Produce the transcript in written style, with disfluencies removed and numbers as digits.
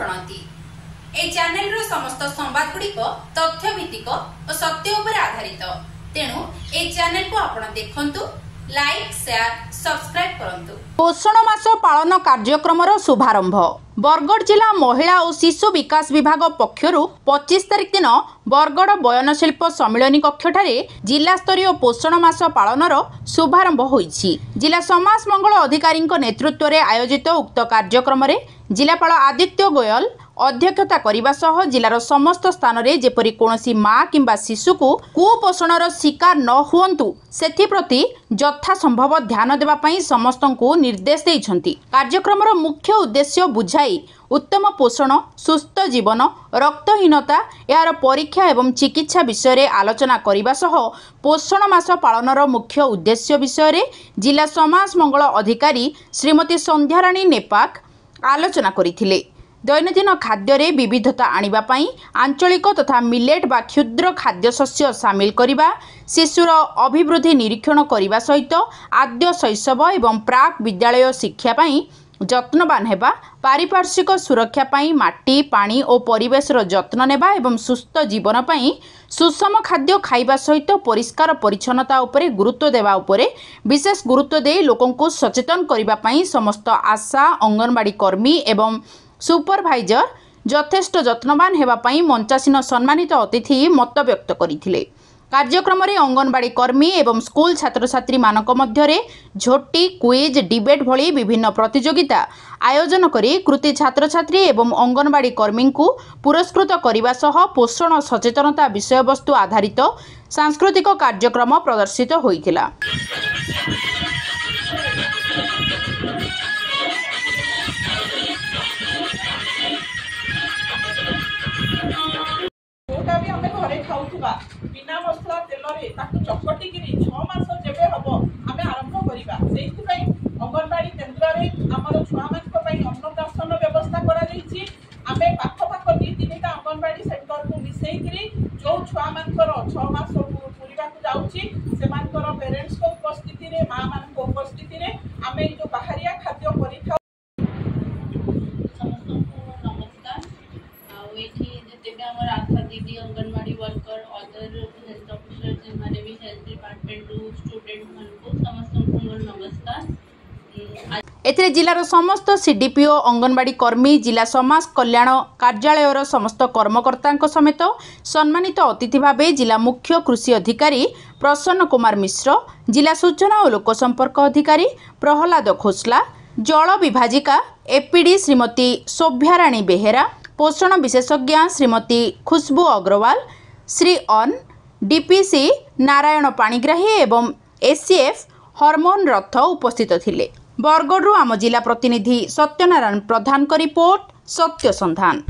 प्रणति। ए channel रो समस्त संवाद गुड़िक तथ्य भित्तिक और सत्य उपर आधारित। तेणु ए चैनल को आपण देखंतु, लाइक शेयर सब्सक्राइब करंतु। पोषण मास पालन कार्यक्रम शुभारंभ। बरगढ़ जिला महिला और शिशु विकास विभाग पक्षर 25 तारिख दिन बरगढ़ बयनशिल्प सम्मिलनी कक्षठारे जिला स्तरीय पोषण मास पालनर शुभारंभ होईछि। जिला समाज मंगल अधिकारी नेतृत्व में आयोजित उक्त कार्यक्रम में जिलापाल आदित्य गोयल अध्यक्षता करने सह जिलार समस्त स्थान में जेपरी कोनोसी माँ किंबा शिशु को कुपोषणर शिकार न हुअन्तु सेथिप्रति यथासंभव ध्यान देवाई समस्त को निर्देश देइछन्ति। कार्यक्रमर मुख्य उद्देश्य बुझाई उत्तम पोषण, सुस्थ जीवन, रक्तहीनता यार परीक्षा एवं चिकित्सा विषय में आलोचना करने सह पोषण मास पालनर मुख्य उद्देश्य विषय में जिला समाज मंगल अधिकारी श्रीमती संध्याराणी नेपाक आलोचना करथिले। दैनंदिन खाद्य विविधता आनिबापई आंचलिक तथा मिलेट बा क्षुद्र खाद्यशस्य सामिल करिबा, शिशुर अभिवृद्धि निरीक्षण करने सहित आद्य शैशव एवं प्राक विद्यालय शिक्षा पई जत्नवान हेबा, पारिपार्श्विक सुरक्षा पई माटी पानी और परिवेशर जत्न नेबा एवं सुस्थ जीवन पई सुषम खाद्य खाइबा सहित परिष्कार परिच्छन्नता उपरे गुरुत्व देवा उपरे विशेष गुरुत्व दे लोकों को सचेतन करने पई समस्त आशा, अंगनवाड़ी कर्मी एवं सुपरभाइजर यथेष्ट जत्नवान हेबापई मंचासीन सम्मानित अतिथि मत व्यक्त करथिले। कार्यक्रम में अंगनवाड़ी कर्मी एवं स्कूल छात्र छात्री मानक मध्यरे झोटी, क्विज, डिबेट भली विभिन्न प्रतियोगिता आयोजन करी कृति छात्र छात्री एवं अंगनवाड़ी कर्मी को पुरस्कृत करने सह पोषण सचेतनता विषय वस्तु आधारित सांस्कृतिक कार्यक्रम प्रदर्शित होइथिला। बिना मसला तेल चकटी 6 मास जेबे हम आम आरंभ करवा से अंगनवाड़ी केन्द्र में आमर छुआ मान अन्नप्राशन व्यवस्था आम पाखपाख 2-3टा अंगनवाड़ी सेंटर को मिसेकरी जो छुआ मान 6 मास पूरा जाऊँगी से पेरेन्ट्स को उपस्थिति रे माँ मान उपस्थिति रे आम जो बाहरिया खाद्य कर आशा दीदी, anganwadi worker, other health officer जिम्मे भी हेल्थ डिपार्टमेंट स्टूडेंट मन को समस्त नमस्कार। एथिरे जिलार समस्त सीडीपीओ, अंगनवाड़ी कर्मी, जिला समाज कल्याण कार्यालयर समस्त कर्मकर्ता समेत सम्मानित अतिथि भावे जिला मुख्य कृषि अधिकारी प्रसन्न कुमार मिश्र, जिला सूचना और लोकसंपर्क अधिकारी प्रहलाद खोसला, जल विभाजिका एपीडी श्रीमती शोभ्याराणी बेहेरा, पोषण विशेषज्ञ श्रीमती खुशबू अग्रवाल, श्री अन डीपीसी नारायण पाणिग्राही एवं एसीएफ हरमोन रथ उपस्थित थिले। बरगढ़ आम जिला प्रतिनिधि सत्यनारायण प्रधान का रिपोर्ट, सत्य संधान।